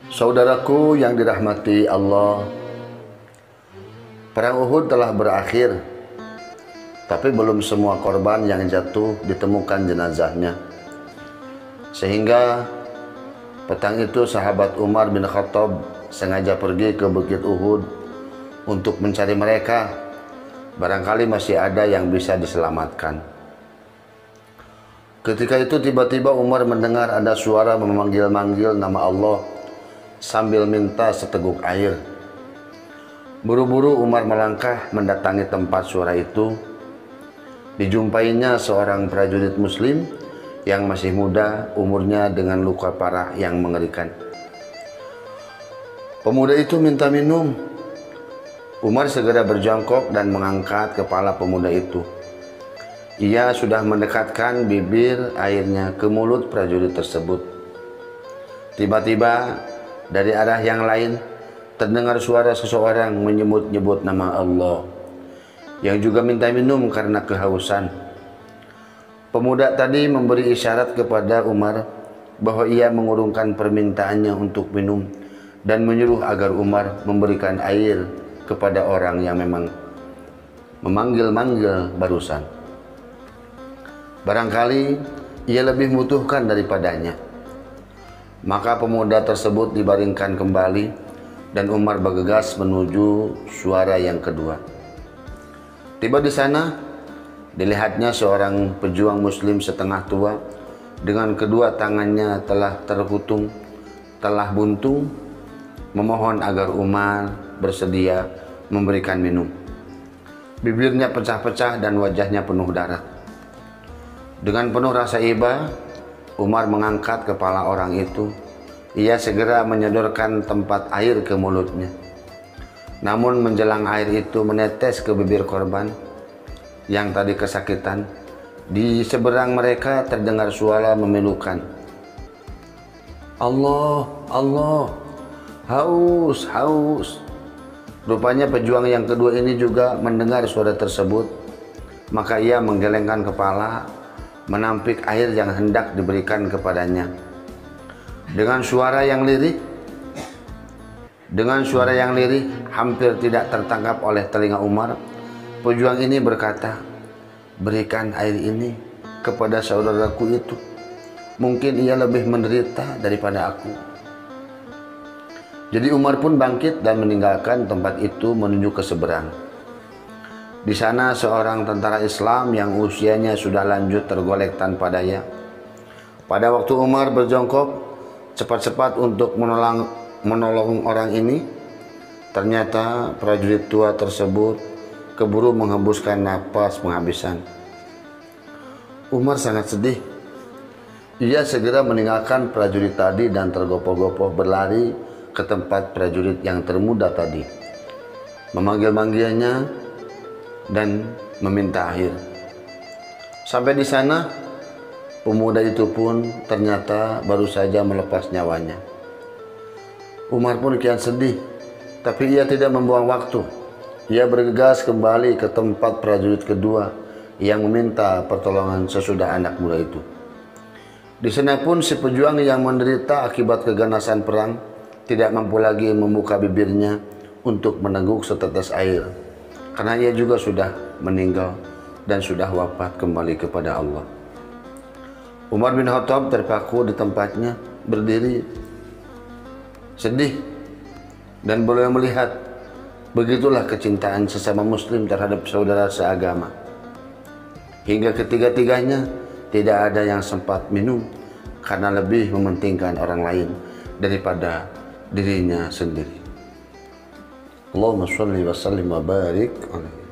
Saudaraku yang dirahmati Allah, perang Uhud telah berakhir, tapi belum semua korban yang jatuh ditemukan jenazahnya. Sehingga petang itu sahabat Umar bin Khattab sengaja pergi ke Bukit Uhud untuk mencari mereka. Barangkali masih ada yang bisa diselamatkan. Ketika itu tiba-tiba Umar mendengar ada suara memanggil-manggil nama Allah sambil minta seteguk air. Buru-buru Umar melangkah mendatangi tempat suara itu. Dijumpainya seorang prajurit muslim yang masih muda umurnya dengan luka parah yang mengerikan. Pemuda itu minta minum. Umar segera berjongkok dan mengangkat kepala pemuda itu. Ia sudah mendekatkan bibir airnya ke mulut prajurit tersebut. Tiba-tiba dari arah yang lain terdengar suara seseorang menyebut-nyebut nama Allah, yang juga minta minum karena kehausan. Pemuda tadi memberi isyarat kepada Umar bahwa ia mengurungkan permintaannya untuk minum dan menyuruh agar Umar memberikan air kepada orang yang memang memanggil-manggil barusan. Barangkali ia lebih membutuhkan daripadanya. Maka pemuda tersebut dibaringkan kembali dan Umar bergegas menuju suara yang kedua. Tiba di sana, dilihatnya seorang pejuang muslim setengah tua dengan kedua tangannya telah terkutung, telah buntung, memohon agar Umar bersedia memberikan minum. Bibirnya pecah-pecah dan wajahnya penuh darah. Dengan penuh rasa iba, Umar mengangkat kepala orang itu. Ia segera menyodorkan tempat air ke mulutnya. Namun menjelang air itu menetes ke bibir korban yang tadi kesakitan, di seberang mereka terdengar suara memilukan. Allah, Allah, haus, haus. Rupanya pejuang yang kedua ini juga mendengar suara tersebut. Maka ia menggelengkan kepala, menampik air yang hendak diberikan kepadanya. Dengan suara yang lirih, hampir tidak tertangkap oleh telinga Umar, pejuang ini berkata, "Berikan air ini kepada saudaraku itu. Mungkin ia lebih menderita daripada aku." Jadi Umar pun bangkit dan meninggalkan tempat itu menuju ke seberang. Di sana seorang tentara Islam yang usianya sudah lanjut tergolek tanpa daya. Pada waktu Umar berjongkok cepat-cepat untuk menolong orang ini, ternyata prajurit tua tersebut keburu menghembuskan napas penghabisan. Umar sangat sedih. Ia segera meninggalkan prajurit tadi dan tergopoh-gopoh berlari ke tempat prajurit yang termuda tadi, memanggil-manggilnya dan meminta air. Sampai di sana, pemuda itu pun ternyata baru saja melepas nyawanya. Umar pun kian sedih, tapi ia tidak membuang waktu. Ia bergegas kembali ke tempat prajurit kedua yang meminta pertolongan sesudah anak muda itu. Di sana pun si pejuang yang menderita akibat keganasan perang tidak mampu lagi membuka bibirnya untuk meneguk setetes air, karena ia juga sudah meninggal dan sudah wafat kembali kepada Allah. Umar bin Khattab terpaku di tempatnya, berdiri, sedih, dan boleh melihat begitulah kecintaan sesama muslim terhadap saudara seagama. Hingga ketiga-tiganya tidak ada yang sempat minum karena lebih mementingkan orang lain daripada dirinya sendiri. Allahumma sholli wa sallim wa barik alaihi.